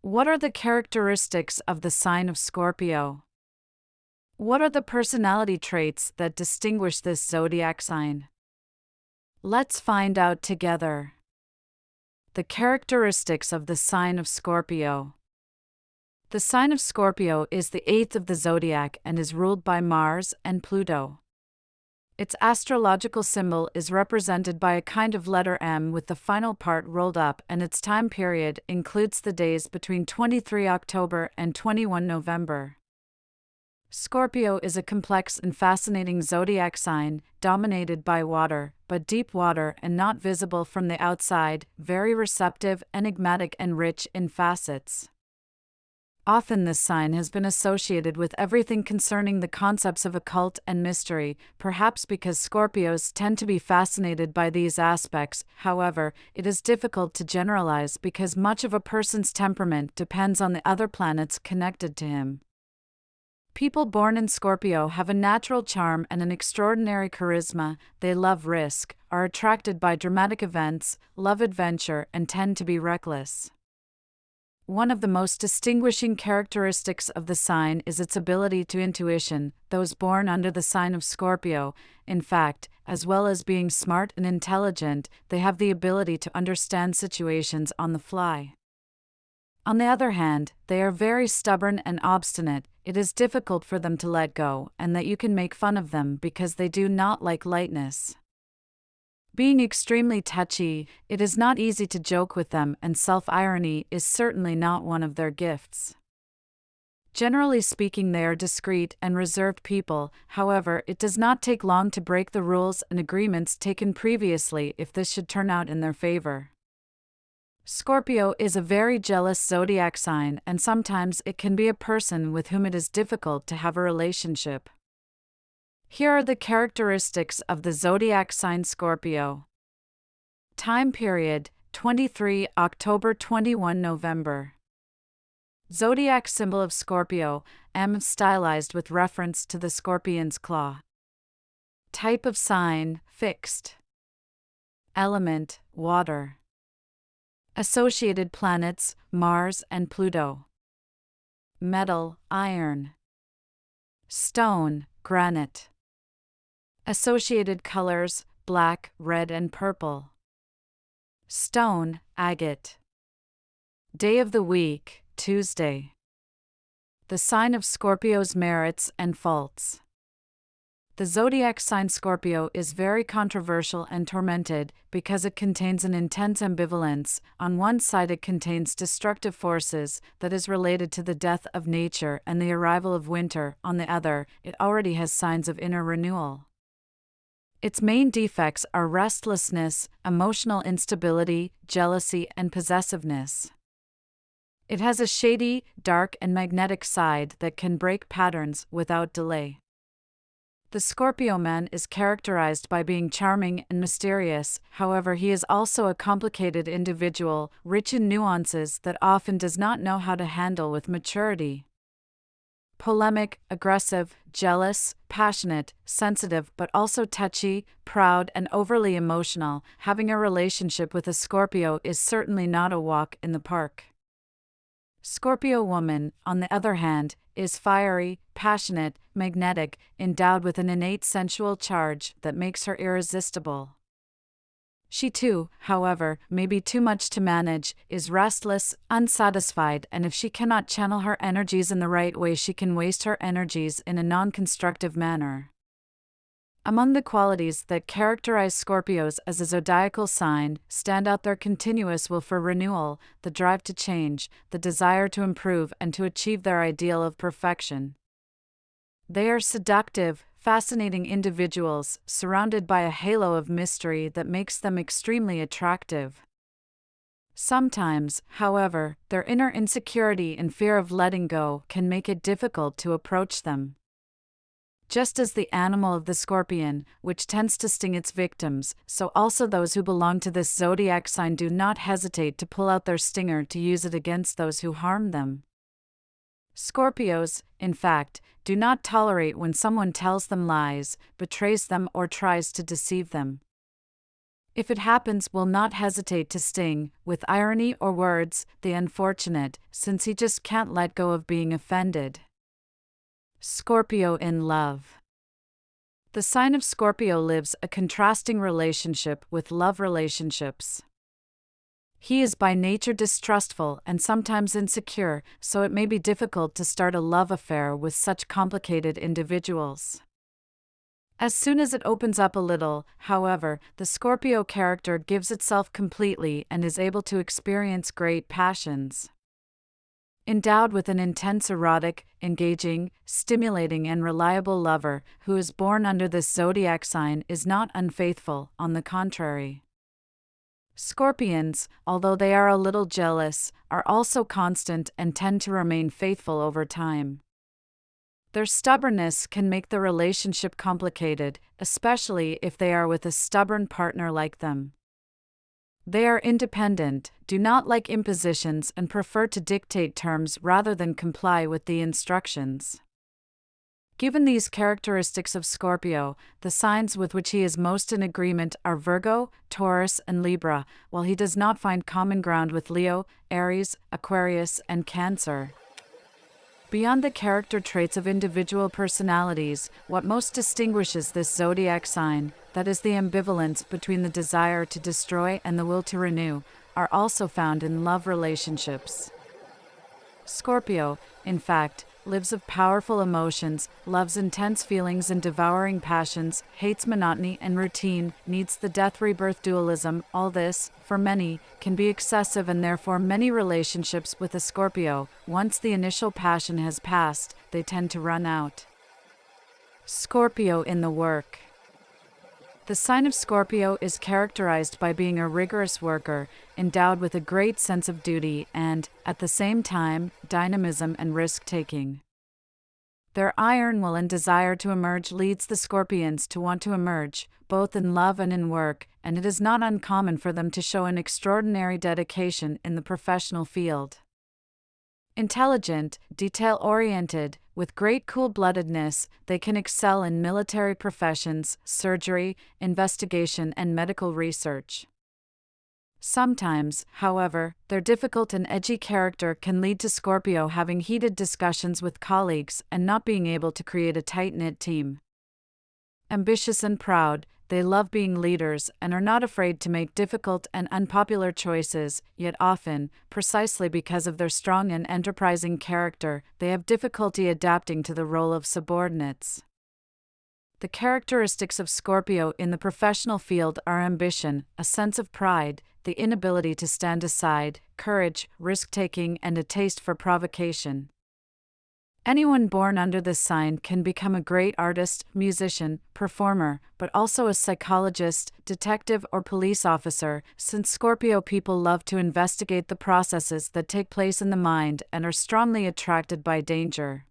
What are the characteristics of the sign of Scorpio? What are the personality traits that distinguish this zodiac sign? Let's find out together. The characteristics of the sign of Scorpio. The sign of Scorpio is the eighth of the zodiac and is ruled by Mars and Pluto. Its astrological symbol is represented by a kind of letter M with the final part rolled up, and its time period includes the days between 23 October and 21 November. Scorpio is a complex and fascinating zodiac sign, dominated by water, but deep water and not visible from the outside, very receptive, enigmatic, and rich in facets. Often this sign has been associated with everything concerning the concepts of occult and mystery, perhaps because Scorpios tend to be fascinated by these aspects. However, it is difficult to generalize because much of a person's temperament depends on the other planets connected to him. People born in Scorpio have a natural charm and an extraordinary charisma. They love risk, are attracted by dramatic events, love adventure, and tend to be reckless. One of the most distinguishing characteristics of the sign is its ability to intuition. Those born under the sign of Scorpio, in fact, as well as being smart and intelligent, they have the ability to understand situations on the fly. On the other hand, they are very stubborn and obstinate. It is difficult for them to let go, and that you can make fun of them because they do not like lightness. Being extremely touchy, it is not easy to joke with them, and self-irony is certainly not one of their gifts. Generally speaking, they are discreet and reserved people. However, it does not take long to break the rules and agreements taken previously if this should turn out in their favor. Scorpio is a very jealous zodiac sign, and sometimes it can be a person with whom it is difficult to have a relationship. Here are the characteristics of the zodiac sign Scorpio. Time period: 23 October 21 November. Zodiac symbol of Scorpio, M, stylized with reference to the scorpion's claw. Type of sign: fixed. Element: water. Associated planets: Mars and Pluto. Metal: iron. Stone: granite. Associated colors: black, red, and purple. Stone: agate. Day of the week: Tuesday. The sign of Scorpio's merits and faults. The zodiac sign Scorpio is very controversial and tormented because it contains an intense ambivalence. On one side, it contains destructive forces that is related to the death of nature and the arrival of winter. On the other, it already has signs of inner renewal. Its main defects are restlessness, emotional instability, jealousy, and possessiveness. It has a shady, dark, and magnetic side that can break patterns without delay. The Scorpio man is characterized by being charming and mysterious. However, he is also a complicated individual, rich in nuances that often does not know how to handle with maturity. Polemic, aggressive, jealous, passionate, sensitive, but also touchy, proud, and overly emotional. Having a relationship with a Scorpio is certainly not a walk in the park. Scorpio woman, on the other hand, is fiery, passionate, magnetic, endowed with an innate sensual charge that makes her irresistible. She too, however, may be too much to manage, is restless, unsatisfied, and if she cannot channel her energies in the right way, she can waste her energies in a non-constructive manner. Among the qualities that characterize Scorpios as a zodiacal sign stand out their continuous will for renewal, the drive to change, the desire to improve and to achieve their ideal of perfection. They are seductive, fascinating individuals, surrounded by a halo of mystery that makes them extremely attractive. Sometimes, however, their inner insecurity and fear of letting go can make it difficult to approach them. Just as the animal of the scorpion, which tends to sting its victims, so also those who belong to this zodiac sign do not hesitate to pull out their stinger to use it against those who harm them. Scorpios, in fact, do not tolerate when someone tells them lies, betrays them, or tries to deceive them. If it happens, will not hesitate to sting, with irony or words, the unfortunate, since he just can't let go of being offended. Scorpio in love. The sign of Scorpio lives a contrasting relationship with love relationships. He is by nature distrustful and sometimes insecure, so it may be difficult to start a love affair with such complicated individuals. As soon as it opens up a little, however, the Scorpio character gives itself completely and is able to experience great passions. Endowed with an intense, erotic, engaging, stimulating, and reliable lover who is born under this zodiac sign is not unfaithful, on the contrary. Scorpions, although they are a little jealous, are also constant and tend to remain faithful over time. Their stubbornness can make the relationship complicated, especially if they are with a stubborn partner like them. They are independent, do not like impositions, and prefer to dictate terms rather than comply with the instructions. Given these characteristics of Scorpio, the signs with which he is most in agreement are Virgo, Taurus, and Libra, while he does not find common ground with Leo, Aries, Aquarius, and Cancer. Beyond the character traits of individual personalities, what most distinguishes this zodiac sign, that is the ambivalence between the desire to destroy and the will to renew, are also found in love relationships. Scorpio, in fact, lives of powerful emotions, loves intense feelings and devouring passions, hates monotony and routine, needs the death-rebirth dualism. All this, for many, can be excessive, and therefore many relationships with a Scorpio, once the initial passion has passed, they tend to run out. Scorpio in the work. The sign of Scorpio is characterized by being a rigorous worker, endowed with a great sense of duty and, at the same time, dynamism and risk-taking. Their iron will and desire to emerge leads the Scorpions to want to emerge, both in love and in work, and it is not uncommon for them to show an extraordinary dedication in the professional field. Intelligent, detail-oriented, with great cool-bloodedness, they can excel in military professions, surgery, investigation, and medical research. Sometimes, however, their difficult and edgy character can lead to Scorpio having heated discussions with colleagues and not being able to create a tight-knit team. Ambitious and proud, they love being leaders and are not afraid to make difficult and unpopular choices, yet often, precisely because of their strong and enterprising character, they have difficulty adapting to the role of subordinates. The characteristics of Scorpio in the professional field are ambition, a sense of pride, the inability to stand aside, courage, risk-taking, and a taste for provocation. Anyone born under this sign can become a great artist, musician, performer, but also a psychologist, detective, or police officer, since Scorpio people love to investigate the processes that take place in the mind and are strongly attracted by danger.